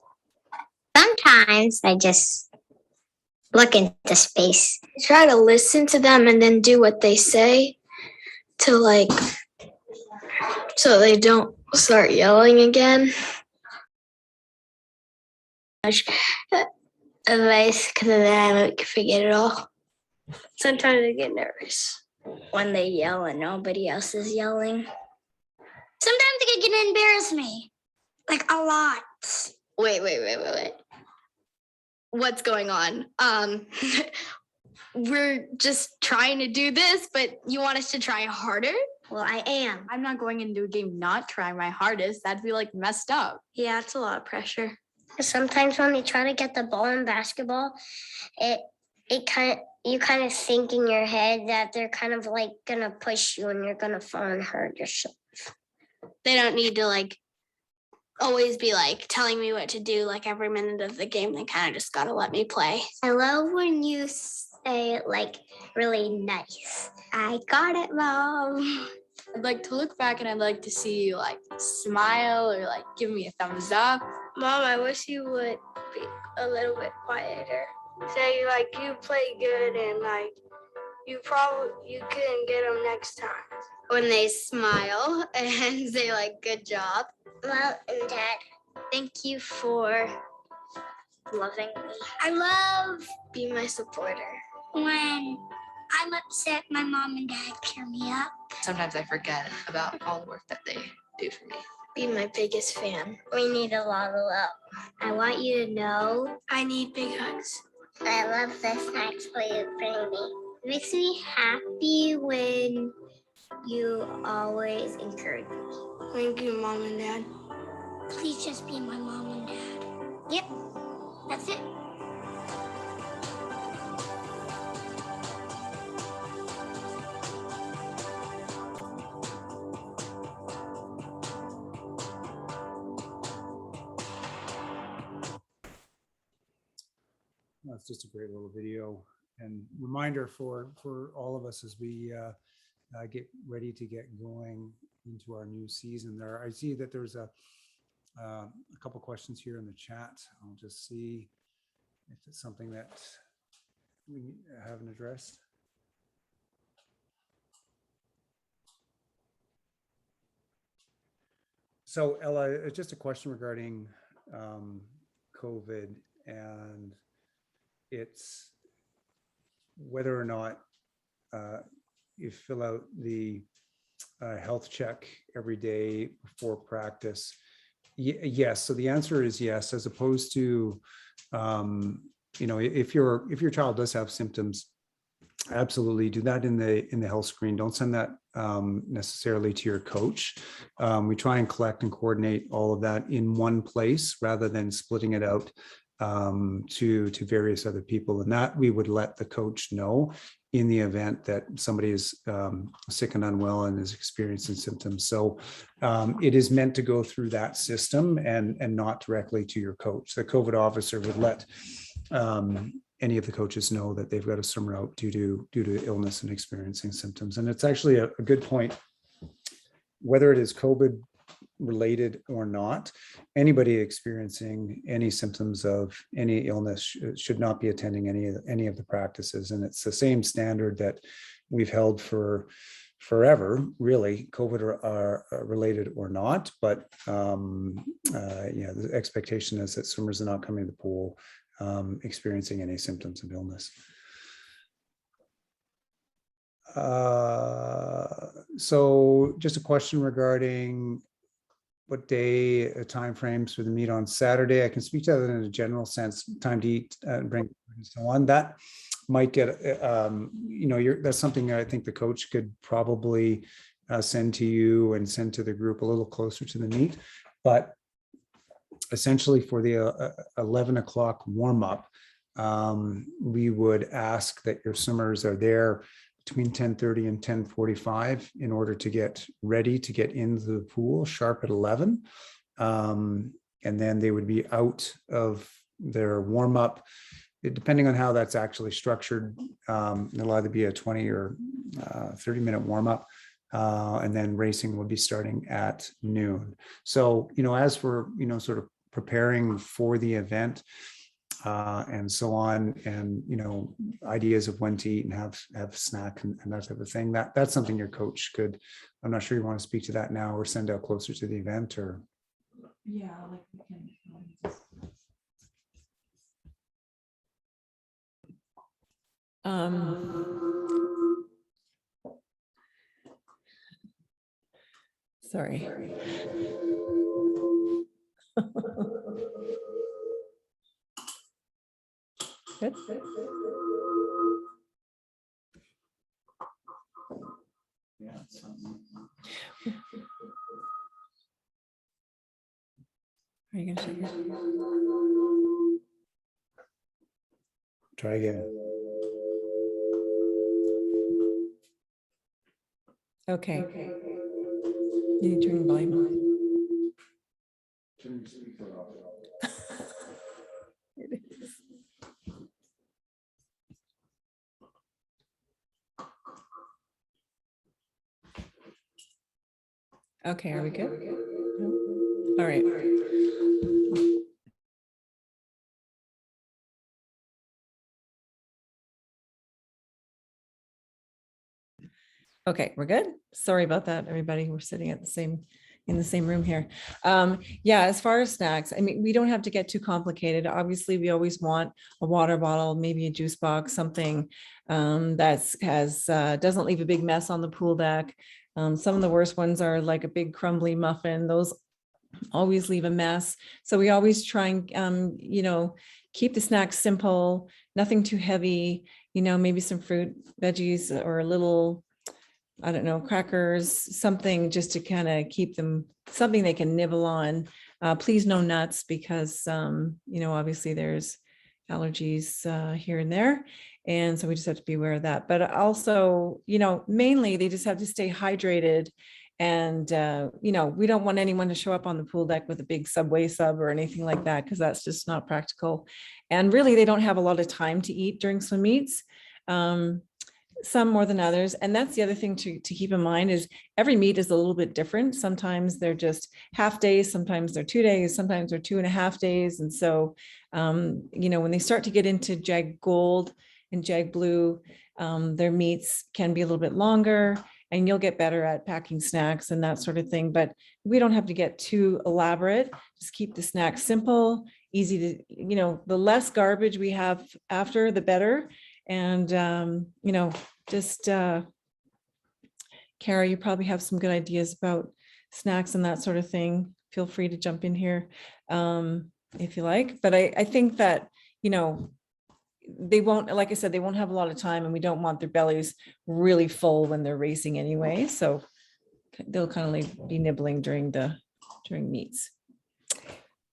Sometimes I just look into space. I try to listen to them and then do what they say to so they don't start yelling again. Advice, because then I forget it all. Sometimes I get nervous when they yell and nobody else is yelling. Sometimes it can embarrass me, like a lot. Wait. What's going on? We're just trying to do this, but you want us to try harder? Well, I am. I'm not going into a game not trying my hardest. That'd be messed up. Yeah, it's a lot of pressure. Sometimes when you try to get the ball in basketball, you kind of think in your head that they're kind of like gonna push you and you're gonna fall and hurt yourself. They don't need to like always be like telling me what to do like every minute of the game. They kind of just gotta let me play. I love when you say it like really nice. I got it, Mom. I'd like to look back and I'd like to see you like smile or like give me a thumbs up. Mom, I wish you would be a little bit quieter. Say like you play good and like you can get them next time. When they smile and say like good job. Mom and Dad, thank you for loving me. I love being my supporter. When I'm upset, my mom and dad cheer me up. Sometimes I forget about all the work that they do for me. Be my biggest fan. We need a lot of love. I want you to know I need big hugs. I love the snacks for you bring me. It makes me happy when you always encourage me. Thank you, Mom and Dad. Please just be my mom and dad. Yep, that's it. That's just a great little video and reminder for all of us as we get ready to get going into our new season. There, I see that there's a couple questions here in the chat. I'll just see if it's something that we haven't addressed. So Ella, it's just a question regarding COVID, and it's whether or not you fill out the health check every day before practice. Yes, so the answer is yes, as opposed to, if your child does have symptoms, absolutely do that in the health screen. Don't send that necessarily to your coach. We try and collect and coordinate all of that in one place rather than splitting it out to various other people, and that we would let the coach know in the event that somebody is sick and unwell and is experiencing symptoms. So it is meant to go through that system and not directly to your coach. The COVID officer would let any of the coaches know that they've got a summer out due to illness and experiencing symptoms. And it's actually a good point, whether it is COVID related or not, anybody experiencing any symptoms of any illness should not be attending any of the practices. And it's the same standard that we've held for forever, really, COVID related or not. But the expectation is that swimmers are not coming to the pool experiencing any symptoms of illness. So just a question regarding what day timeframes for the meet on Saturday. I can speak to that in a general sense, time to eat and drink and so on. That might get, that's something I think the coach could probably send to you and send to the group a little closer to the meet. But essentially for the 11 o'clock warm up, we would ask that your swimmers are there between 10:30 and 10:45 in order to get ready to get into the pool sharp at 11. And then they would be out of their warm up. Depending on how that's actually structured, it'll either be a 20 or 30-minute warm up. And then racing will be starting at noon. So, as we're, sort of preparing for the event, and so on, and ideas of when to eat and have snack and that type of thing, that's something your coach could, I'm not sure you want to speak to that now or send out closer to the event, or Yeah, like we can sorry. Good. Are you gonna shake it? Try again. Okay. You need to turn the volume on. It is. Okay, are we good? All right. Okay, we're good. Sorry about that, everybody. We're sitting at in the same room here. Yeah, as far as snacks, I mean, we don't have to get too complicated. Obviously, we always want a water bottle, maybe a juice box, something doesn't leave a big mess on the pool deck. Some of the worst ones are like a big crumbly muffin. Those always leave a mess. So we always try and, keep the snacks simple, nothing too heavy, maybe some fruit, veggies, or a little, I don't know, crackers, something just to kind of keep them, something they can nibble on. Please no nuts because, obviously there's allergies here and there. And so we just have to be aware of that. But also, mainly they just have to stay hydrated. And, we don't want anyone to show up on the pool deck with a big Subway sub or anything like that, because that's just not practical. And really, they don't have a lot of time to eat during swim meets. Some more than others. And that's the other thing to keep in mind is every meet is a little bit different. Sometimes they're just half days, sometimes they're 2 days, sometimes they're 2.5 days. And so, when they start to get into JAG Gold and JAG Blue, their meets can be a little bit longer, and you'll get better at packing snacks and that sort of thing. But we don't have to get too elaborate. Just keep the snacks simple, easy to, the less garbage we have after, the better. And, Kara, you probably have some good ideas about snacks and that sort of thing. Feel free to jump in here if you like. But I think that, they won't, like I said, they won't have a lot of time, and we don't want their bellies really full when they're racing anyway. So they'll kind of be nibbling during meets.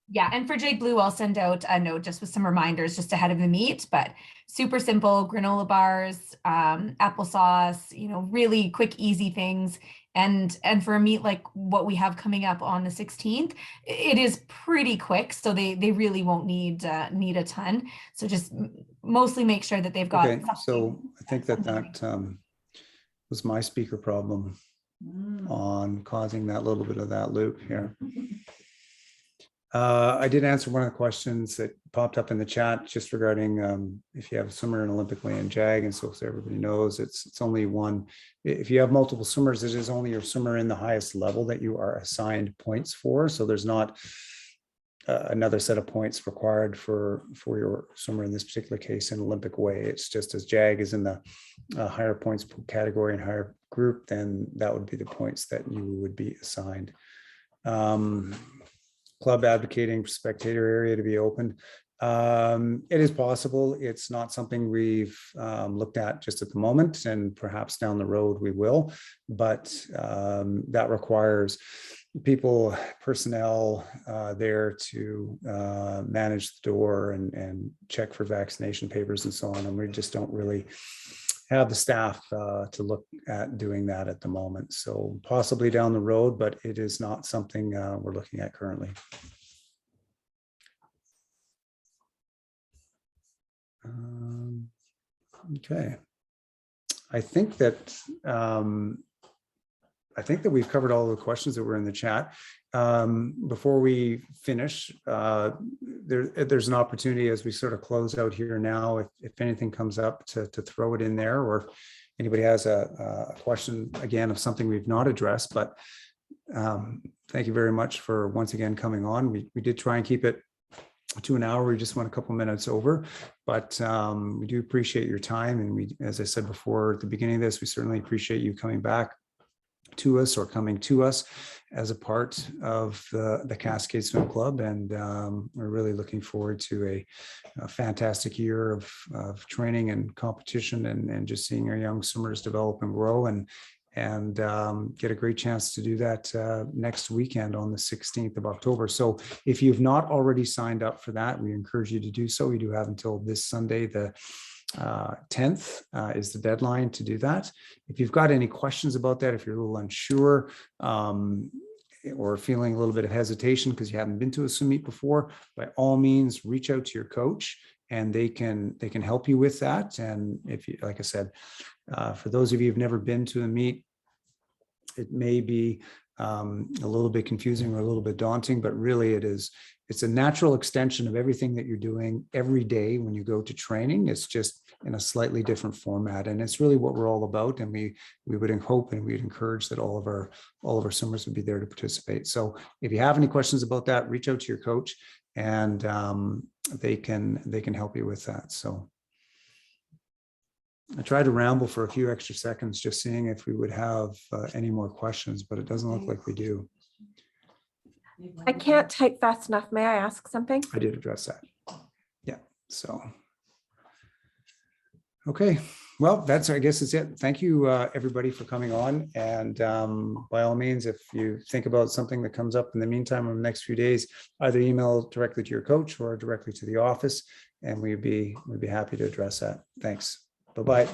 Yeah, and for JAG Blue, I'll send out a note just with some reminders just ahead of the meet, but super simple granola bars, applesauce, really quick, easy things. And for a meet like what we have coming up on the 16th, it is pretty quick, so they really won't need a ton. So just mostly make sure that they've got. Okay, so I think that was my speaker problem on causing that little bit of that loop here. I did answer one of the questions that popped up in the chat just regarding if you have a swimmer in Olympic Way and JAG, and so everybody knows it's only one. If you have multiple swimmers, it is only your swimmer in the highest level that you are assigned points for. So there's not another set of points required for your swimmer in this particular case in Olympic Way. It's just as JAG is in the higher points category and higher group, then that would be the points that you would be assigned. Club advocating for spectator area to be opened. It is possible. It's not something we've looked at just at the moment, and perhaps down the road we will, but that requires personnel there to manage the door and check for vaccination papers and so on. And we just don't really have the staff to look at doing that at the moment. So possibly down the road, but it is not something we're looking at currently. Okay. I think that we've covered all the questions that were in the chat. Before we finish, there's an opportunity as we sort of close out here now, if anything comes up to throw it in there, or anybody has a question again of something we've not addressed. But thank you very much for once again coming on. We did try and keep it to an hour. We just went a couple minutes over, but we do appreciate your time. And we, as I said before at the beginning of this, we certainly appreciate you coming back to us or coming to us as a part of the Cascade Swim Club. And we're really looking forward to a fantastic year of training and competition, and just seeing our young swimmers develop and grow, and and get a great chance to do that next weekend on the 16th of October. So if you've not already signed up for that, we encourage you to do so. You do have until this Sunday, the 10th is the deadline to do that. If you've got any questions about that, if you're a little unsure, or feeling a little bit of hesitation because you haven't been to a swim meet before, by all means, reach out to your coach and they can help you with that. And if you, like I said, for those of you who've never been to a meet, it may be a little bit confusing or a little bit daunting, but really it's a natural extension of everything that you're doing every day when you go to training. It's just in a slightly different format, and it's really what we're all about. And we would hope and we'd encourage that all of our swimmers would be there to participate. So if you have any questions about that, reach out to your coach, and they can help you with that. So I tried to ramble for a few extra seconds, just seeing if we would have any more questions, but it doesn't look like we do. I can't type fast enough. May I ask something? I did address that. Yeah. So, okay. Well, I guess that's it. Thank you, everybody, for coming on. And by all means, if you think about something that comes up in the meantime or the next few days, either email directly to your coach or directly to the office, and we'd be happy to address that. Thanks. Bye-bye.